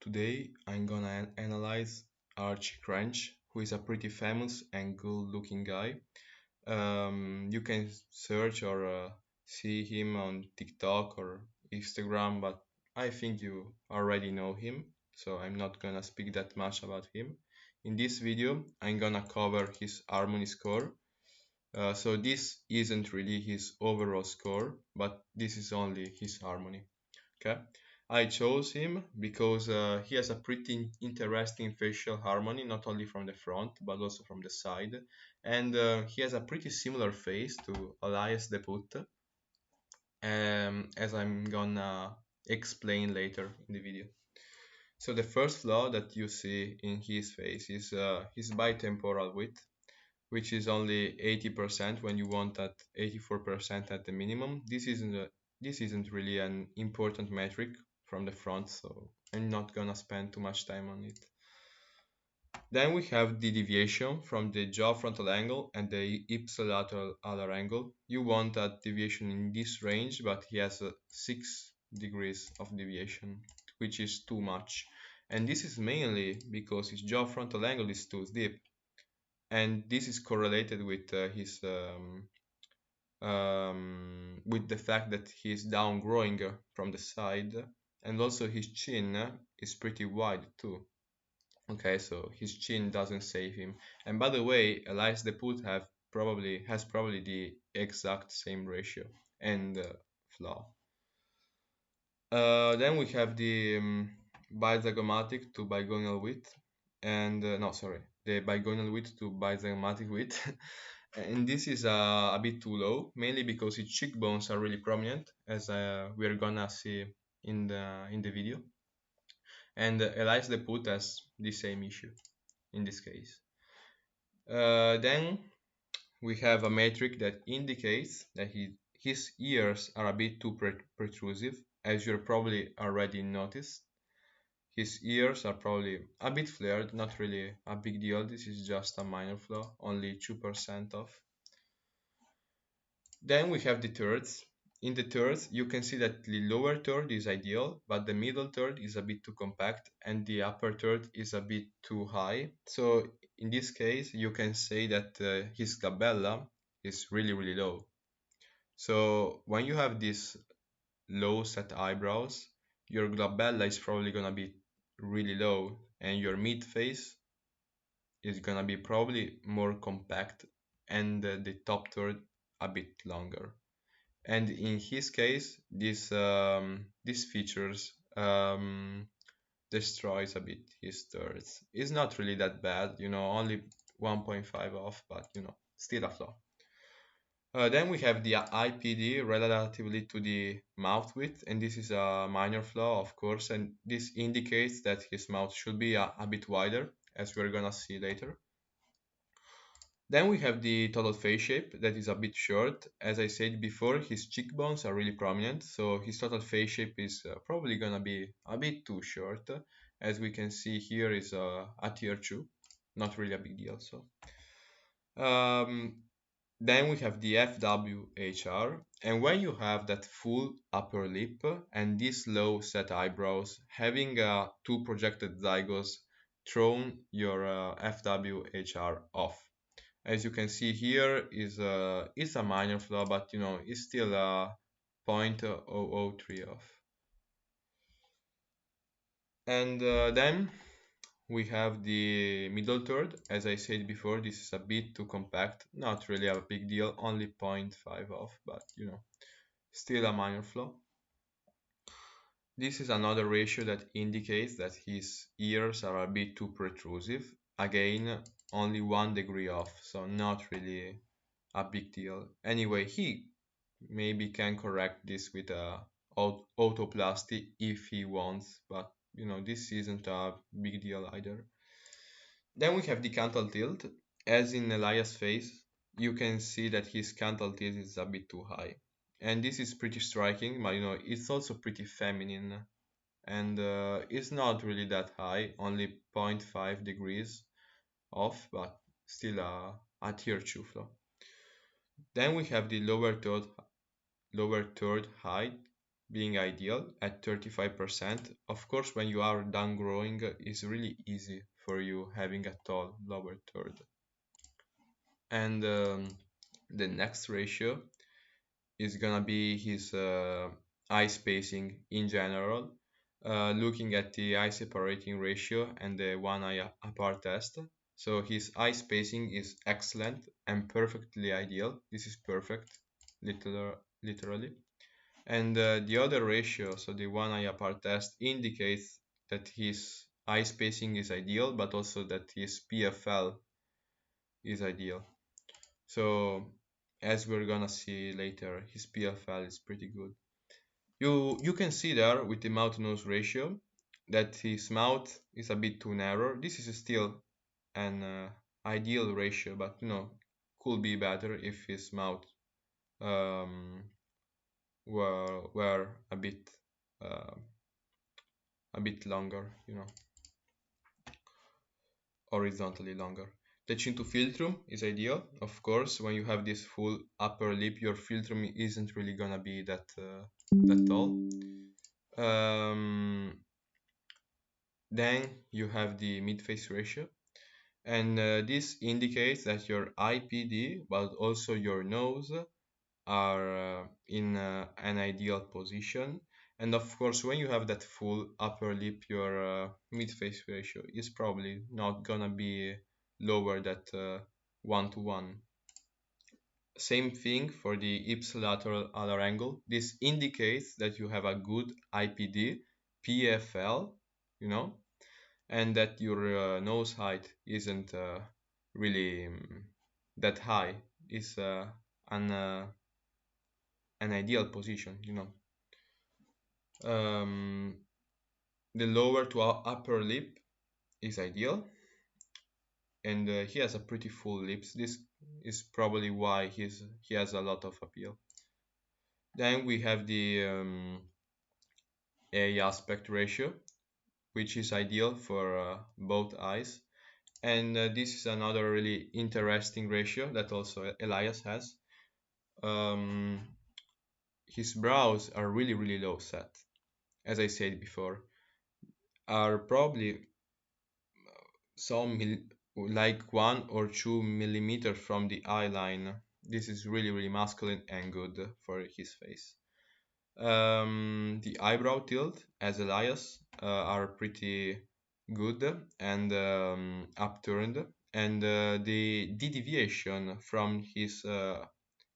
Today I'm gonna analyze Archie Cranch, who is a pretty famous and good looking guy. You can search or see him on TikTok or Instagram, but I think you already know him, so I'm not gonna speak that much about him. In this video, I'm gonna cover his harmony score. So this isn't really his overall score, but this is only his harmony. Okay, I chose him because he has a pretty interesting facial harmony, not only from the front but also from the side, and he has a pretty similar face to Elias Deput, as I'm gonna explain later in the video. So the first flaw that you see in his face is his bitemporal width, which is only 80% when you want at 84% at the minimum. This isn't really an important metric from the front, so I'm not gonna spend too much time on it. Then we have the deviation from the jaw frontal angle and the ipsilateral alar angle. You want that deviation in this range, but he has 6 degrees of deviation, which is too much. And this is mainly because his jaw frontal angle is too deep, and this is correlated with his with the fact that he's down growing from the side, and also his chin is pretty wide too. Okay, so his chin doesn't save him. And by the way, Elias Deput has probably the exact same ratio and flaw. Then we have the bizygomatic to bigonal width, and no, sorry, the bigonal width to bizygomatic width. And this is a bit too low, mainly because its cheekbones are really prominent, as we are gonna see in the video. And Elias Deput has the same issue in this case. Then we have a metric that indicates that his ears are a bit too protrusive, as you probably already noticed. His ears are probably a bit flared, not really a big deal. This is just a minor flaw, only 2% off. Then we have the thirds. In the thirds, you can see that the lower third is ideal, but the middle third is a bit too compact, and the upper third is a bit too high. So in this case, you can say that his glabella is really, really low. So when you have these low set eyebrows, your glabella is probably gonna be really low, and your mid face is gonna be probably more compact, and the top third a bit longer. And in his case, these features destroys a bit his thirds. It's not really that bad, only 1.5 off, but still a flaw. Then we have the IPD relatively to the mouth width, and this is a minor flaw, of course, and this indicates that his mouth should be a bit wider, as we're gonna see later. Then we have the total face shape that is a bit short. As I said before, his cheekbones are really prominent, so his total face shape is probably gonna be a bit too short. As we can see here is a tier 2, not really a big deal. So then we have the FWHR, and when you have that full upper lip and these low set eyebrows, having two projected zygos thrown your FWHR off. As you can see here is a minor flaw, but it's still a 0.003 off. And then we have the middle third. As I said before, this is a bit too compact, not really a big deal, only 0.5 off, but still a minor flaw. This is another ratio that indicates that his ears are a bit too protrusive. Again, only 1 degree off, so not really a big deal. Anyway, he maybe can correct this with a autoplasty if he wants, but this isn't a big deal either. Then we have the canthal tilt. As in Elias' face, you can see that his canthal tilt is a bit too high. And this is pretty striking, but it's also pretty feminine. And it's not really that high, only 0.5 degrees off, but still a tier 2 flaw. Then we have the lower third height. being ideal at 35%. Of course, when you are down growing, it's really easy for you having a tall lower third. And the next ratio is gonna be his eye spacing in general, looking at the eye separating ratio and the one eye apart test. So his eye spacing is excellent and perfectly ideal. This is perfect, literally. And the other ratio, so the one eye apart test, indicates that his eye spacing is ideal, but also that his PFL is ideal. So as we're gonna see later, his PFL is pretty good. You can see there with the mouth nose ratio that his mouth is a bit too narrow. This is still an ideal ratio, but could be better if his mouth um, were uh, a bit longer, horizontally longer. The chin to philtrum is ideal. Of course, when you have this full upper lip, your philtrum isn't really gonna be that tall. Then you have the mid-face ratio, and this indicates that your IPD, but also your nose, are in an ideal position. And of course, when you have that full upper lip, your mid-face ratio is probably not gonna be lower than 1 to 1. Same thing for the ipsilateral alar angle. This indicates that you have a good IPD, PFL, and that your nose height isn't really that high. Is an uh, an ideal position. Um, the lower to upper lip is ideal, and he has a pretty full lips. This is probably why he has a lot of appeal. Then we have the A aspect ratio, which is ideal for both eyes. And this is another really interesting ratio that also Elias has. Um, his brows are really, really low set, as I said before, are probably like 1 or 2 millimeters from the eye line. This is really, really masculine and good for his face. The eyebrow tilt, as Elias, are pretty good and upturned, and the deviation from his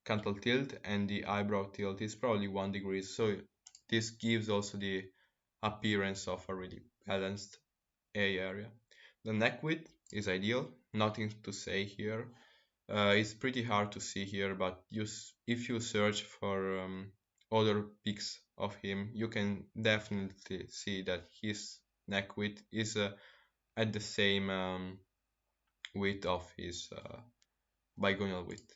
canthal tilt and the eyebrow tilt is probably 1 degree. So this gives also the appearance of a really balanced A area. The neck width is ideal, nothing to say here. It's pretty hard to see here, but if you search for other pics of him, you can definitely see that his neck width is at the same width of his bigonal width.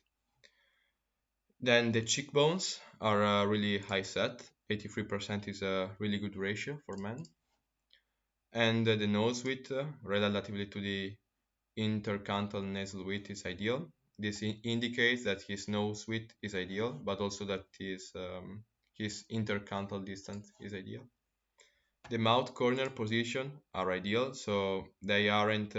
Then the cheekbones are really high set. 83% is a really good ratio for men. And the nose width, relatively to the intercanthal nasal width, is ideal. This indicates that his nose width is ideal, but also that his intercanthal distance is ideal. The mouth corner position are ideal, so they aren't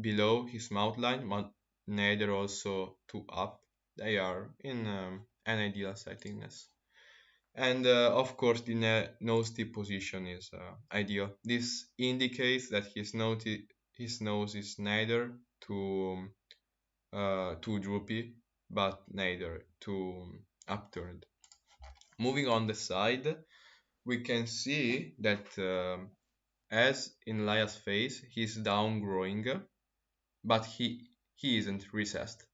below his mouth line, but neither also too up. They are in an ideal settingness. And of course, the nose tip position is ideal. This indicates that his nose is neither too droopy, but neither too upturned. Moving on the side, we can see that as in Lia's face, he's down growing, but he isn't recessed.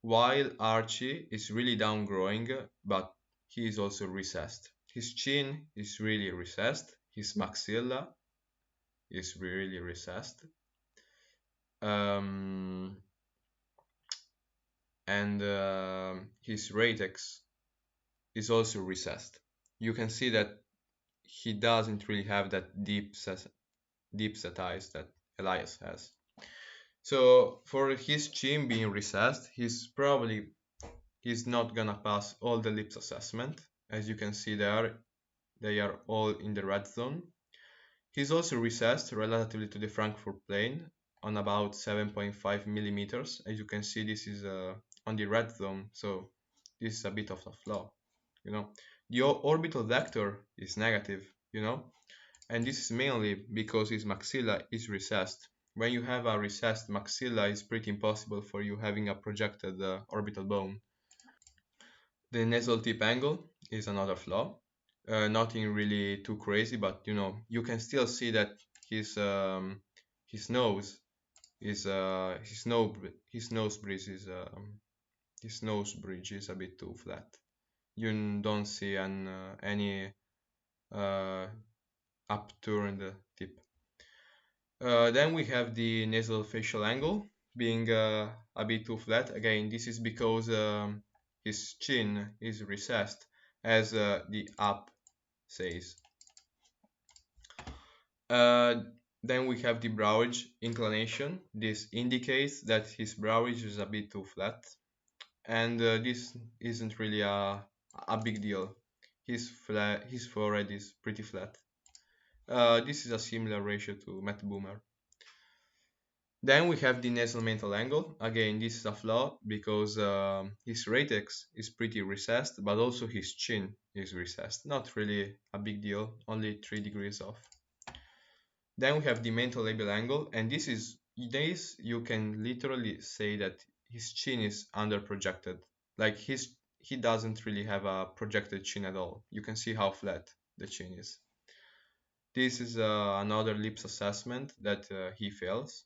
While Archie is really down growing, but he is also recessed. His chin is really recessed. His maxilla is really recessed. And his ratex is also recessed. You can see that he doesn't really have that deep set eyes that Elias has. So for his chin being recessed, he's not gonna pass all the lips assessment. As you can see there, they are all in the red zone. He's also recessed relatively to the Frankfurt plane on about 7.5 millimeters. As you can see, this is on the red zone, so this is a bit of a flaw, you know. The orbital vector is negative, you know, and this is mainly because his maxilla is recessed. When you have a recessed maxilla, it's pretty impossible for you having a projected orbital bone. The nasal tip angle is another flaw. Nothing really too crazy, but you know, you can still see that his his nose is his nose bridge is his nose bridge is a bit too flat. You don't see any uh, upturned tip. Then we have the nasal facial angle being a bit too flat. Again, this is because his chin is recessed, as the app says. Uh, then we have the brow ridge inclination. This indicates that his brow ridge is a bit too flat, and this isn't really a big deal. His forehead is pretty flat. This is a similar ratio to Matt Boomer. Then we have the nasal mental angle. Again, this is a flaw because his ratex is pretty recessed, but also his chin is recessed. Not really a big deal, only 3 degrees off. Then we have the mental labial angle, and this you can literally say that his chin is under projected. Like he doesn't really have a projected chin at all. You can see how flat the chin is. This is another lips assessment that he fails.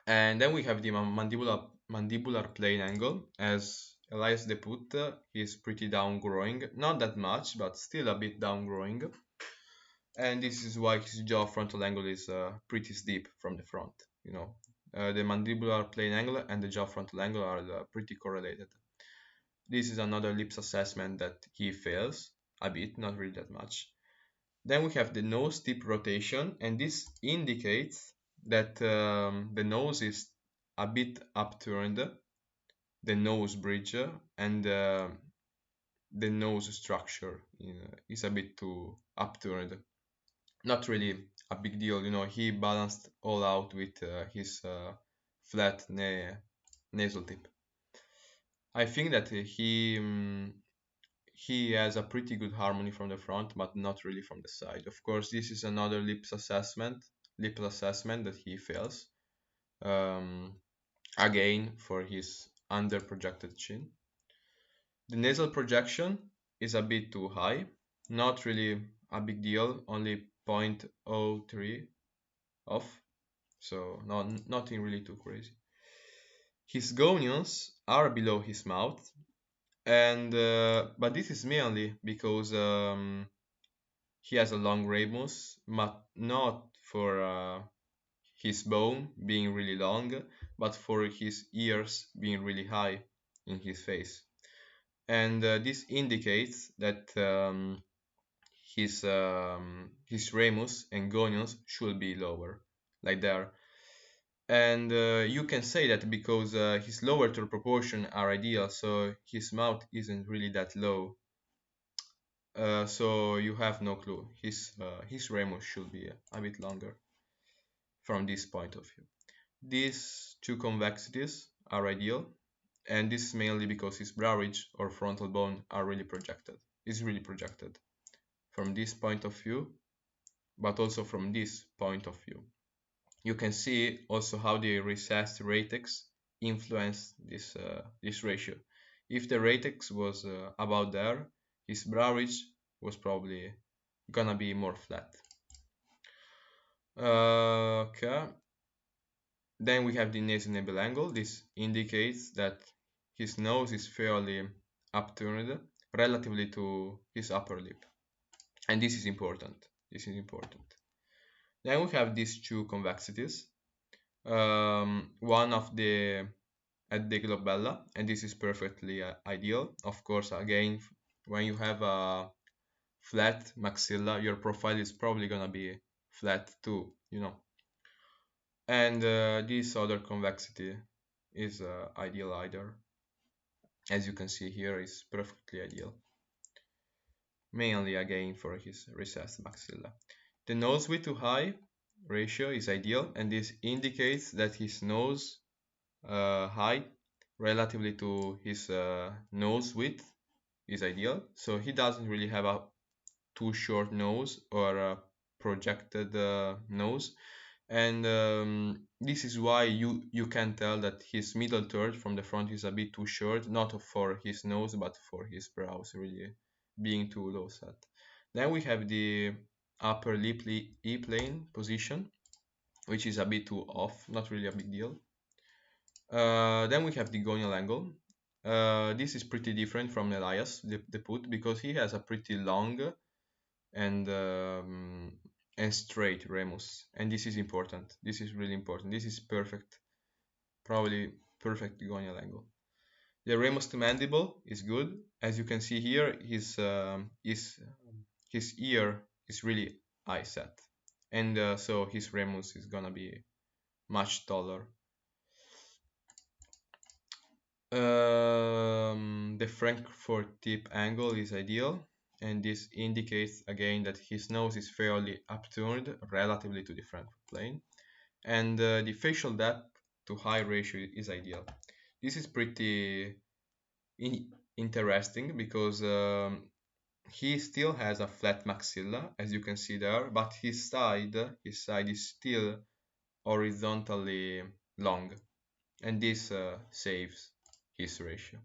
And then we have the mandibular plane angle. As Elias de put, he's pretty down growing, not that much, but still a bit down growing. And this is why his jaw frontal angle is pretty steep from the front. You know, the mandibular plane angle and the jaw frontal angle are pretty correlated. This is another lips assessment that he fails a bit, not really that much. Then we have the nose tip rotation, and this indicates that the nose is a bit upturned, the nose bridge, and the nose structure is a bit too upturned. Not really a big deal, you know. He balanced all out with his flat nasal tip. I think that he has a pretty good harmony from the front, but not really from the side. Of course, this is another lips assessment that he fails. Um, Again, for his under projected chin. The nasal projection is a bit too high. Not really a big deal, only 0.03 off. So nothing really too crazy. His gonions are below his mouth, and but this is mainly because he has a long ramus, but not for his bone being really long, but for his ears being really high in his face. And this indicates that his ramus and gonions should be lower, like there. And you can say that because his lower to proportion are ideal, so his mouth isn't really that low. So you have no clue. His ramus should be a bit longer from this point of view. These two convexities are ideal, and this is mainly because his brow ridge or frontal bone is really projected from this point of view, but also from this point of view. You can see also how the recessed ratex influenced this ratio. If the ratex was about there, his brow ridge was probably gonna be more flat. Okay. Then we have the nasolabial angle. This indicates that his nose is fairly upturned relatively to his upper lip. And this is important. This is important. Then we have these two convexities. One of the at the glabella, and this is perfectly ideal. Of course, again, when you have a flat maxilla, your profile is probably gonna be flat too, you know. And this other convexity is ideal either. As you can see here, is perfectly ideal. mainly again for his recessed maxilla. The nose width to high ratio is ideal, and this indicates that his nose height relatively to his nose width is ideal. So he doesn't really have a too short nose or a projected nose, and this is why you can tell that his middle third from the front is a bit too short, not for his nose but for his brows really being too low set. Then we have the upper lip E-plane position, which is a bit too off, not really a big deal. Then we have the gonial angle. This is pretty different from Elias, the put, because he has a pretty long and um, and straight remus, and this is important. This is really important. This is perfect, probably perfect gonial angle. The remus to mandible is good. As you can see here, his ear is really eye set, and so his remus is gonna be much taller. The Frankfurt tip angle is ideal, and this indicates again that his nose is fairly upturned relatively to the Frankfurt plane, and the facial depth to high ratio is ideal. This is pretty interesting because he still has a flat maxilla, as you can see there, but his side is still horizontally long, and this saves his ratio.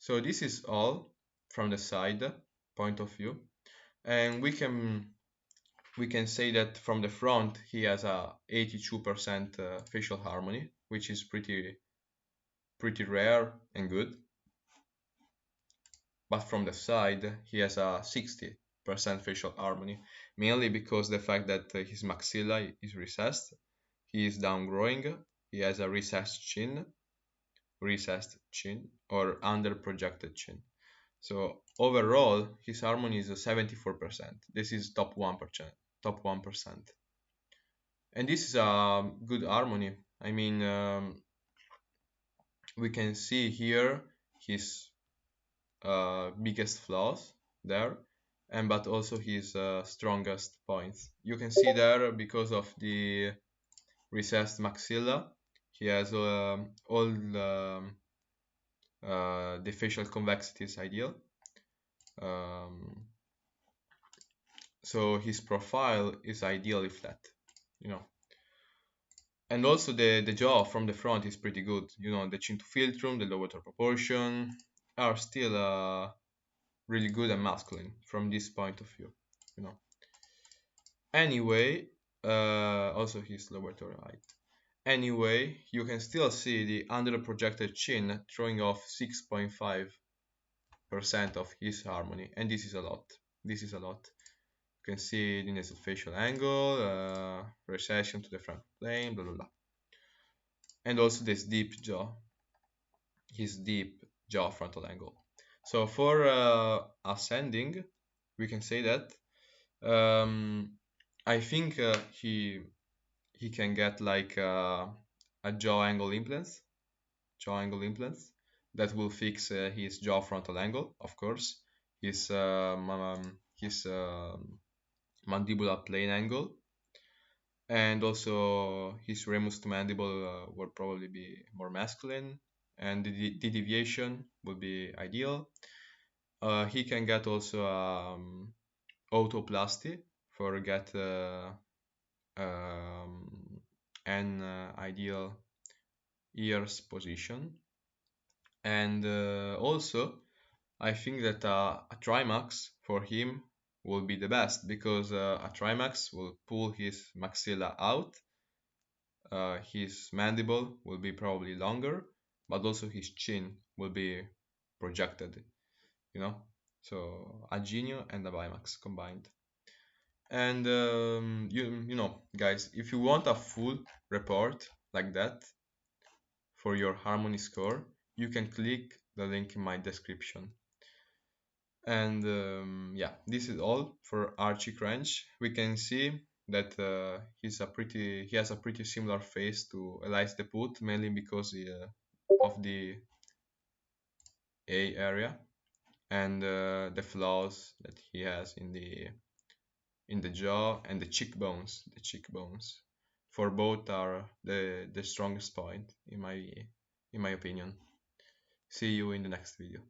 So this is all from the side point of view, and we can say that from the front he has a 82% facial harmony, which is pretty rare and good. But from the side he has a 60% facial harmony, mainly because the fact that his maxilla is recessed, he is down growing, he has a recessed chin or under projected chin. So overall, his harmony is 74%. This is top 1%. Top 1%. And this is a good harmony. I mean, we can see here his biggest flaws there, and but also his strongest points. You can see there because of the recessed maxilla, he has all the facial convexity is ideal. So his profile is ideally flat, you know. And also the jaw from the front is pretty good. You know, the chin to philtrum, the lower proportion are still really good and masculine from this point of view, you know. Anyway, also his lower height. Anyway, you can still see the under projected chin throwing off 6.5% of his harmony, and this is a lot. This is a lot. You can see the nasal facial angle, recession to the front plane, blah blah blah. And also this deep jaw, his deep jaw frontal angle. So for ascending, we can say that I think he can get like a jaw angle implants that will fix his jaw frontal angle, of course, his mandibular plane angle, and also his remus to mandible will probably be more masculine, and the deviation will be ideal. He can get also autoplasty for get an ideal ears position, and also I think that a Trimax for him will be the best, because a Trimax will pull his maxilla out, his mandible will be probably longer, but also his chin will be projected, you know. So a Genio and a Bimax combined. And you know, guys, if you want a full report like that for your harmony score, you can click the link in my description. And yeah, this is all for Archie Cranch. We can see that he has a pretty similar face to Elias the Put, mainly because of the A area. and the flaws that he has in the jaw and the cheekbones. The cheekbones, for both, are the strongest point in my opinion. See you in the next video.